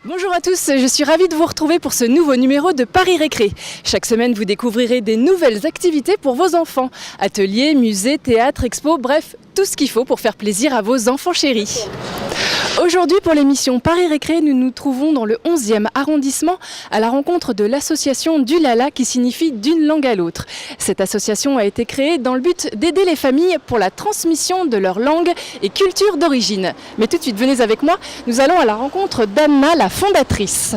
Bonjour à tous, je suis ravie de vous retrouver pour ce nouveau numéro de Paris Récré. Chaque semaine, vous découvrirez des nouvelles activités pour vos enfants. Ateliers, musées, théâtres, expos, bref, tout ce qu'il faut pour faire plaisir à vos enfants chéris. Aujourd'hui, pour l'émission Paris Récré, nous nous trouvons dans le 11e arrondissement à la rencontre de l'association Dulala qui signifie d'une langue à l'autre. Cette association a été créée dans le but d'aider les familles pour la transmission de leur langue et culture d'origine. Mais tout de suite, venez avec moi, nous allons à la rencontre d'Anna, la fondatrice.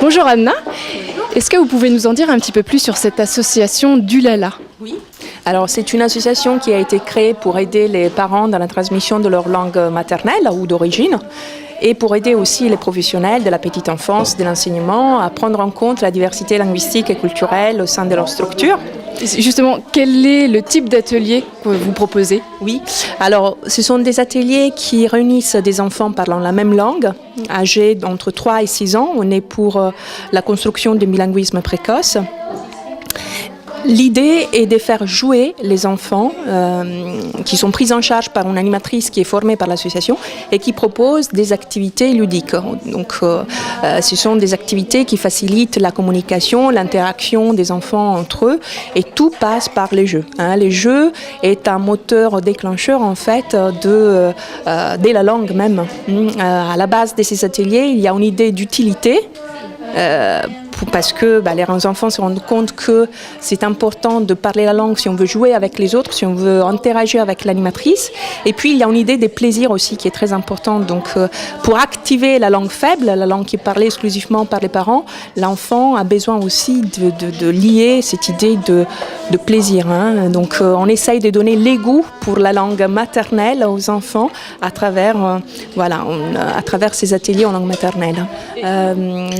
Bonjour Anna, est-ce que vous pouvez nous en dire un petit peu plus sur cette association Dulala ? Oui. Alors, c'est une association qui a été créée pour aider les parents dans la transmission de leur langue maternelle ou d'origine et pour aider aussi les professionnels de la petite enfance, de l'enseignement à prendre en compte la diversité linguistique et culturelle au sein de leur structure. Justement, quel est le type d'atelier que vous proposez ? Oui, alors ce sont des ateliers qui réunissent des enfants parlant la même langue, âgés entre 3 et 6 ans. On est pour la construction du bilinguisme précoce. L'idée est de faire jouer les enfants qui sont pris en charge par une animatrice qui est formée par l'association et qui propose des activités ludiques. Donc, ce sont des activités qui facilitent la communication, l'interaction des enfants entre eux et tout passe par les jeux. Les jeux est un moteur déclencheur en fait de la langue même. À la base de ces ateliers, il y a une idée d'utilité. Parce que les enfants se rendent compte que c'est important de parler la langue si on veut jouer avec les autres, si on veut interagir avec l'animatrice. Et puis, il y a une idée des plaisirs aussi qui est très importante. Donc, pour activer la langue faible, la langue qui est parlée exclusivement par les parents, l'enfant a besoin aussi de lier cette idée de plaisir. Donc, on essaye de donner les goûts pour la langue maternelle aux enfants à travers ces ateliers en langue maternelle.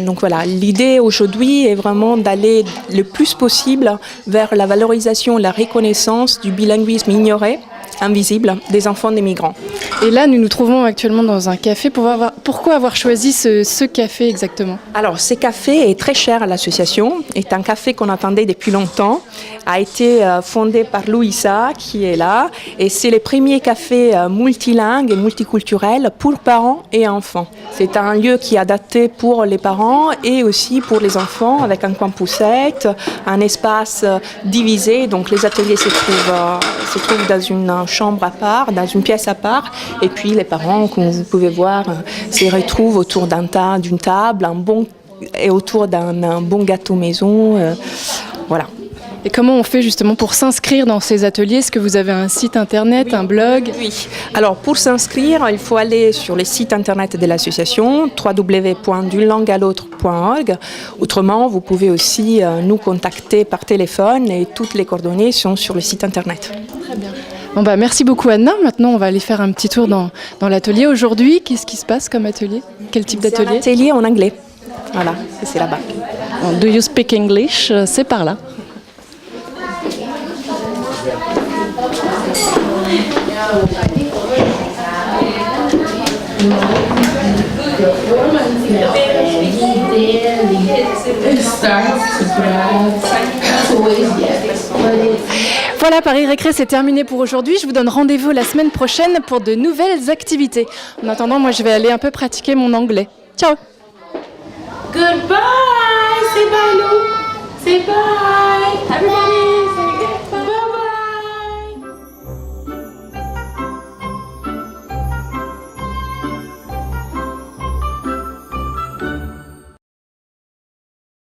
Donc, voilà, l'idée aujourd'hui est vraiment d'aller le plus possible vers la valorisation, la reconnaissance du bilinguisme ignoré, invisible, des enfants des migrants. Et là, nous nous trouvons actuellement dans un café. Pourquoi avoir choisi ce café exactement ? Alors, ce café est très cher à l'association, est un café qu'on attendait depuis longtemps, a été fondé par Louisa, qui est là, et c'est le premier café multilingue et multiculturel pour parents et enfants. C'est un lieu qui est adapté pour les parents et aussi pour les enfants, avec un coin poussette, un espace divisé, donc les ateliers se trouvent dans une chambre à part, dans une pièce à part, et puis les parents, comme vous pouvez voir, se retrouvent autour d'une table, et autour d'un bon gâteau maison, voilà. Et comment on fait justement pour s'inscrire dans ces ateliers ? Est-ce que vous avez un site internet, un blog ? Oui. Alors pour s'inscrire, il faut aller sur le site internet de l'association www.dunlanguealautre.org. Autrement, vous pouvez aussi nous contacter par téléphone et toutes les coordonnées sont sur le site internet. Très bien. Merci beaucoup Anna. Maintenant, on va aller faire un petit tour dans l'atelier. Aujourd'hui, qu'est-ce qui se passe comme atelier ? Quel type d'atelier ? C'est un atelier en anglais. Voilà, c'est là-bas. Do you speak English ? C'est par là. Voilà, Paris Récré, c'est terminé pour aujourd'hui. Je vous donne rendez-vous la semaine prochaine pour de nouvelles activités. En attendant, moi, je vais aller un peu pratiquer mon anglais. Ciao. Goodbye. Say bye, Lou. Say bye. Everybody.